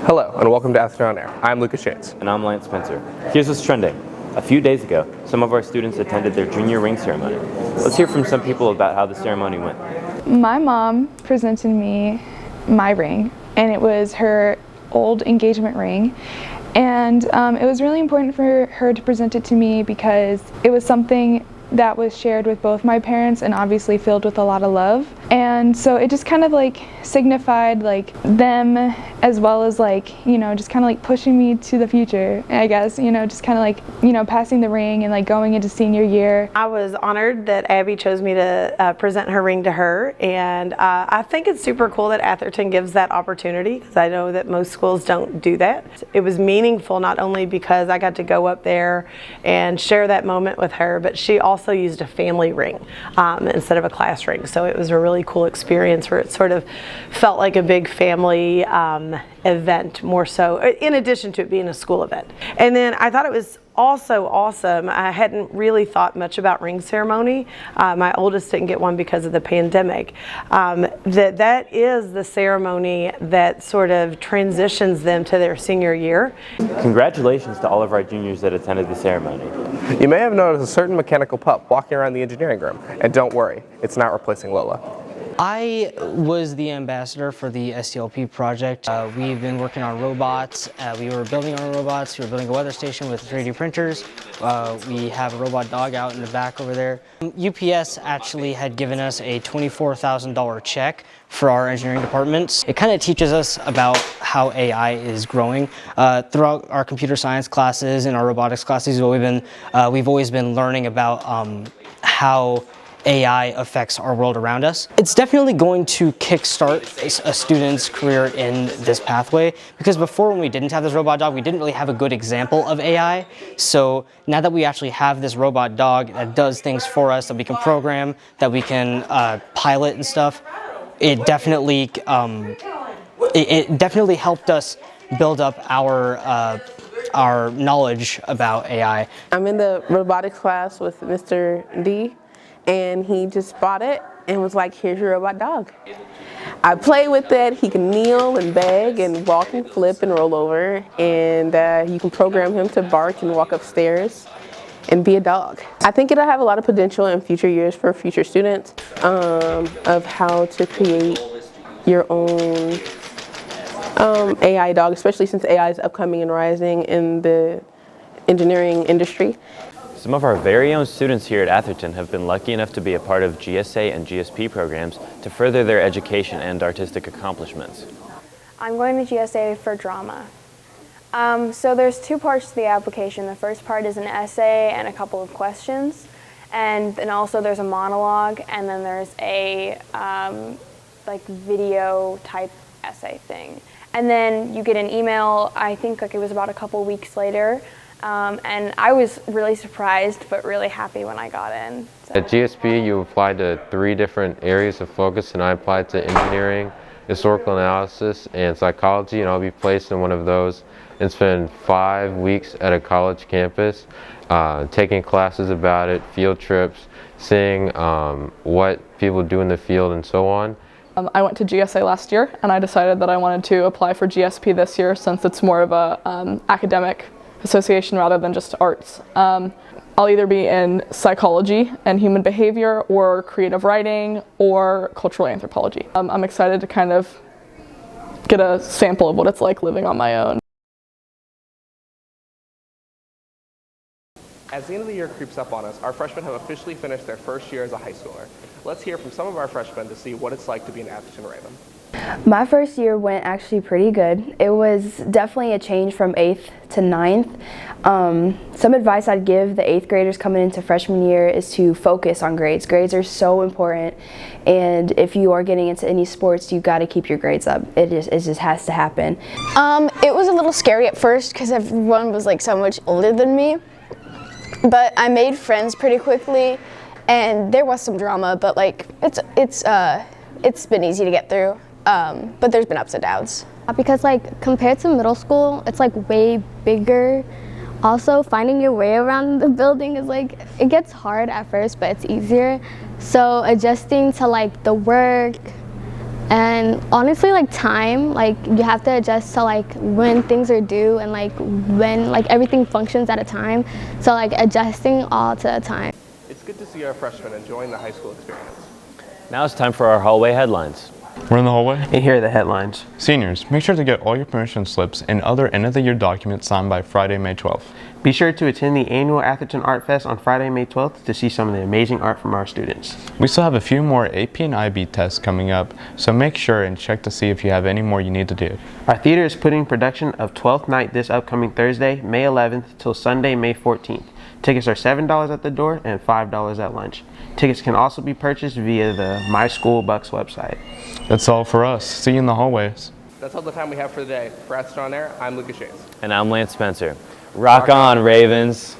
Hello, and welcome to Atherton On Air. I'm Lucas Yates. And I'm Lance Spencer. Here's what's trending. A few days ago, some of our students attended their junior ring ceremony. Let's hear from some people about how the ceremony went. My mom presented me my ring, and it was her old engagement ring. And it was really important for her to present it to me because it was something that was shared with both my parents and obviously filled with a lot of love. And so it just kind of like signified like them as well as like, you know, just kind of like pushing me to the future, I guess, you know, just kind of like, you know, passing the ring and like going into senior year. I was honored that Abby chose me to present her ring to her, and I think it's super cool that Atherton gives that opportunity because I know that most schools don't do that. It was meaningful not only because I got to go up there and share that moment with her, but she also used a family ring instead of a class ring. So it was a really cool experience where it sort of felt like a big family event more so, in addition to it being a school event. And then I thought it was also awesome. I hadn't really thought much about ring ceremony. My oldest didn't get one because of the pandemic. That is the ceremony that sort of transitions them to their senior year. Congratulations to all of our juniors that attended the ceremony. You may have noticed a certain mechanical pup walking around the engineering room, and don't worry, it's not replacing Lola. I was the ambassador for the SCLP project. We've been working on robots. We were building our robots. We were building a weather station with 3D printers. We have a robot dog out in the back over there. UPS actually had given us a $24,000 check for our engineering departments. It kind of teaches us about how AI is growing. Throughout our computer science classes and our robotics classes, we've always been learning about how AI affects our world around us. It's definitely going to kickstart a student's career in this pathway, because before, when we didn't have this robot dog, we didn't really have a good example of AI. So now that we actually have this robot dog that does things for us, that we can program, that we can pilot and stuff, it definitely helped us build up our knowledge about AI. I'm in the robotics class with Mr. D, and he just bought it and was like, here's your robot dog. I play with it. He can kneel and beg and walk and flip and roll over, and you can program him to bark and walk upstairs and be a dog. I think it'll have a lot of potential in future years for future students of how to create your own AI dog, especially since AI is upcoming and rising in the engineering industry. Some of our very own students here at Atherton have been lucky enough to be a part of GSA and GSP programs to further their education and artistic accomplishments. I'm going to GSA for drama. So there's two parts to the application. The first part is an essay and a couple of questions, and then also there's a monologue, and then there's a like video type essay thing. And then you get an email, I think like it was about a couple weeks later, and I was really surprised but really happy when I got in. So. At GSP, you apply to 3 different areas of focus, and I applied to engineering, historical analysis, and psychology, and I'll be placed in one of those and spend 5 weeks at a college campus taking classes about it, field trips, seeing what people do in the field and so on. I went to GSA last year, and I decided that I wanted to apply for GSP this year since it's more of a academic association rather than just arts. I'll either be in psychology and human behavior, or creative writing, or cultural anthropology. I'm excited to kind of get a sample of what it's like living on my own. As the end of the year creeps up on us, our freshmen have officially finished their first year as a high schooler. Let's hear from some of our freshmen to see what it's like to be an Atherton Raven. My first year went actually pretty good. It was definitely a change from 8th to 9th. Some advice I'd give the 8th graders coming into freshman year is to focus on grades. Grades are so important, and if you are getting into any sports, you've got to keep your grades up. It just has to happen. It was a little scary at first because everyone was like so much older than me, but I made friends pretty quickly, and there was some drama, but like it's been easy to get through. But there's been ups and downs. Because like compared to middle school, it's like way bigger. Also, finding your way around the building is like, it gets hard at first, but it's easier. So adjusting to like the work, And honestly, like time, like you have to adjust to like when things are due and like when like everything functions at a time. So like adjusting all to a time. It's good to see our freshmen enjoying the high school experience. Now it's time for our hallway headlines. We're in the hallway. And here are the headlines. Seniors, make sure to get all your permission slips and other end-of-the-year documents signed by Friday, May 12th. Be sure to attend the annual Atherton Art Fest on Friday, May 12th to see some of the amazing art from our students. We still have a few more AP and IB tests coming up, so make sure and check to see if you have any more you need to do. Our theater is putting production of 12th Night this upcoming Thursday, May 11th till Sunday, May 14th. Tickets are $7 at the door and $5 at lunch. Tickets can also be purchased via the My School Bucks website. That's all for us. See you in the hallways. That's all the time we have for today. For Atherton On Air, I'm Lucas Yates. And I'm Lance Spencer. Rock on, Ravens!